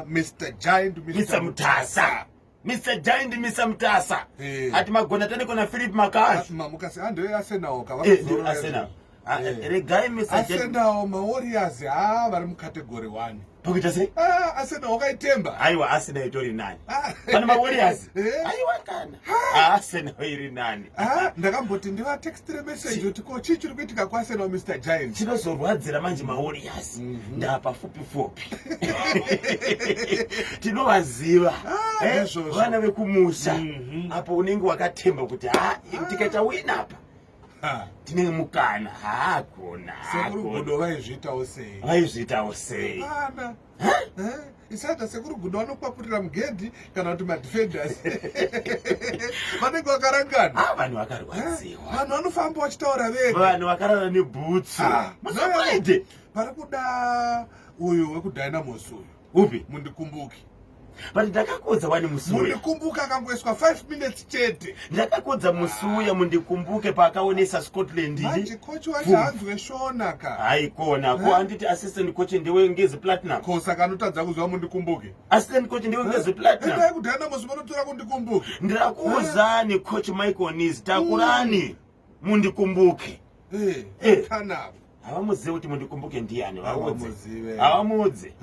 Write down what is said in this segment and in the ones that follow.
Mr. Giant, Mr. Mutasa. Mr. Giant, Mr. Mutasa. Ati magona tani kuna Philip Makash. Mukasi ando Arsenal ka Arsenal. Regai Mr. Giant. Arsenal ma Warriors vari mu category 1. Pokita sei? Arsenal wakaitemba. Aiwa Arsenal itori nani? Pana ma Warriors. Aiwa kana. Arsenal iri nani? Ndakamboti ndiva text message kuti ko chichiri kuitika kwa Arsenal Mr. Giant. Chinozorwadzira manje ma Warriors. Ndapa fupi. Tinovaziva. Vana vekumusha. Apo unenge wakatemba kuti tikaita win apa. Tine mukana hakuna. Sekuru Gudo vaizvitawo sei? Isata sekuru Gudo vanopapurira mugedhi kana kuti madefenders. Vanenge vakarangana. Vanhu vakarwadziwa. Vanhu vanofamba vachitaura vega. Vanhu vakarara nebhutsu. Musaite. Pari kuda uyu wekudynamos uyu. Upi? Mundikumbuki. But ndakakodza wani musuya. Mundikumbuka akangoiswa 5 minutes chete. Ndakakodza musuya mundikumbuke paakaonesa Scotland ndi. Manje coach wacho hanzwe shona ka. Haikona ko anditi assistant coach ndiwe ngezi platinum. Kosa kanotadza kuzwa mundikumbuke. Assistant coach ndiwe ngezi platinum. Ndai kudhana muzonotora kundikumbuke. Ndirakuuzani coach Michael Nis takurani mundikumbuke. Kana. Havamuzivi kuti mundikumbuke ndiani havamudze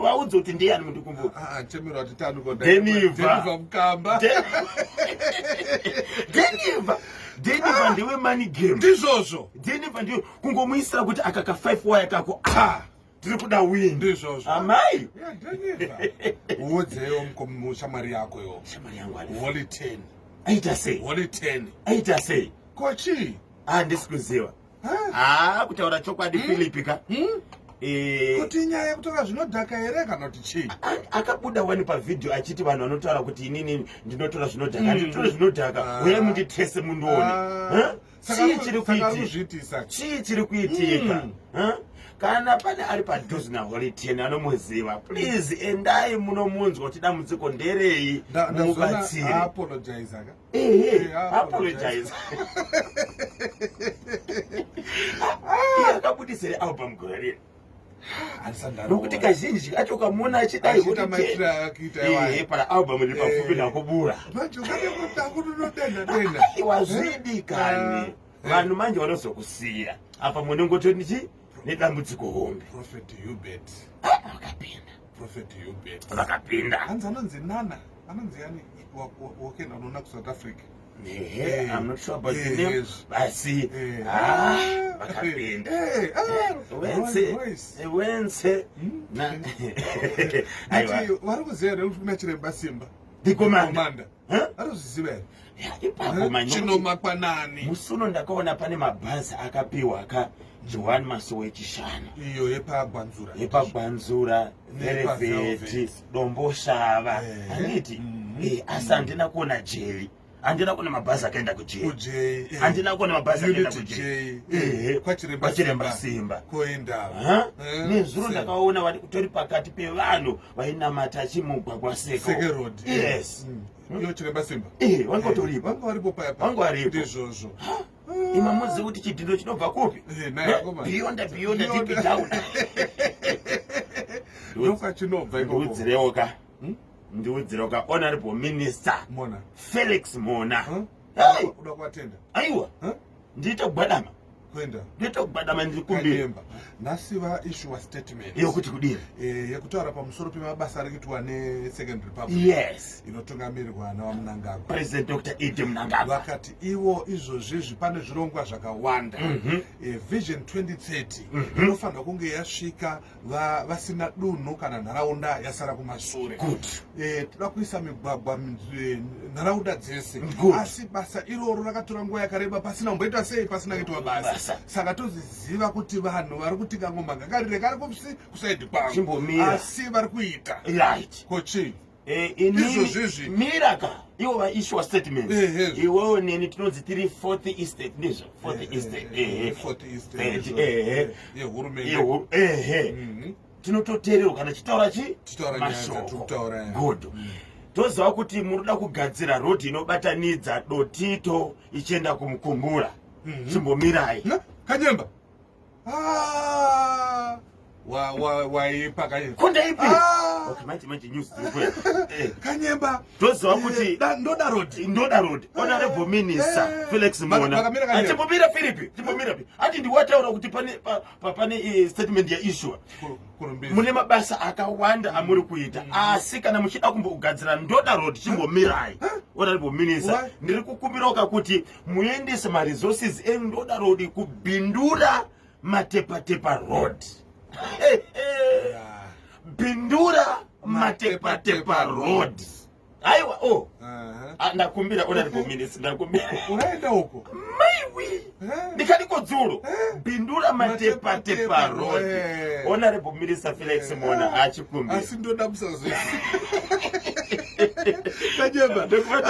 vaudze kuti ndiani mundikumbuke chemiro ati tanukonda Deniva mukamba Deniva ndiwe money game ndizvozvo Deniva ndiwe kungomuisira kuti akaka 5 waya kako tiri kuda win ndizvozvo amai Deniva uwodzeyo mushamwari yako yo shamwari yangu ali Wally 10 aita sei kochi ndisikuziva kutaura chokwadi Philip ka kuti nyaya yekutora zvinodhaka here kana kuti chii akabuda wani pavidhio achiti vanhu vanotaura kuti inini ndinotora zvinodhaka ndinotora zvinodhaka uye munditese mundione chii chiri kuitika kana pane ari padhuze naHolly 10 anomuziva please endai munomunzwa kuti dambudziko nderei mubatsire apologize apologize akabudisire album gore nokuti kazhinji kacho kamuona achidai kuti para album iri pafupi nakubura wazvidi kani vanhu manje vanozokusiya apa munongotonichi nedambudziko hombe vakapinda hanzi anonzi Nana anonzi yani wakenda unoona kuSouth Africa I'm not sure about the name. Basi vakapinda wense aiwa vari kuziva kuti kuna chiremba Simba ndikomanda arikuziva ipapo chinomakwa nani musuno ndakaona pane mabhazi akapiwa ka Johan Maso wechishana iyo yepagwanzura Velvet Dombo Shava aniti asi handina kuona jeli handina kuona mabhazi akaenda kujeli handina kuona mabhazi akaenda kujeli kwachiremba Simba koenda nezuro ndakaona vari kutori pakati pevanhu vainamata chimugwagwa Sekerod yes iyo chiremba Simba vangotoripo vangoripo ndizvozvo imamuzi kuti chidhindo chinobva kupi beyond deep down ndoka chinobva ndiudzirewo ka honorable minister Mona Felix Mona uda kuatenda aiwa nditogwadama nditogwadama ndikumbira nasiva issue statement yokuti kudini yekutaura pamusoro pemabasa ari kuitwa neSecond Republic yes inotungamirirwa naMnangagwa President Dr. Idi Mnangagwa vakati iwo izvozvi pane zvirongwa zvakawanda Vision 2030 inofanirwa kunge yasvika vasina dunhu kana nharaunda yasara kumashure toda kuisa migwagwa nharaunda dzese asi basa iroro rakatora nguva yakareba pasina kumboitwa sei pasina kuitwa basa saka toziziva kuti vanhu vari kutika ngoma ngakarire kari kusaidi kwangu asi vari kuita kochi inizvozvizvi miraka iwo vaissuwa statement iwewo neni tinonzi tiri 4th estate ndizvo 4th estate yehurumende tinototeererwa kana chitaura mashoko good toziva kuti munoda kugadzira rodhi inobatanidza Dotito ichienda kumukumbura chimbomirai Kanyemba waipa kanyemba kundaipi okay manje news Kanyemba toziva kuti Ndoda Road honorable minister Felix Mona atibomira Philip tibomira ati ndiwataura kuti pane statement ya issue mune mabasa akawanda amuri kuita asi kana muchida kumbogadzira Ndoda Road chimbomirai honorable minister ndiri kukumbira kuti muendese ma resources Ndoda Road kubindura matepa road bindura matepa road aiwa ndakumbira honorable minister ndakumbira unaenda huko maiwi ndikati kodzulo bindura matepa road honorable minister Felix Mona achikumbira asi ndoda musazo Kanyemba ndikuona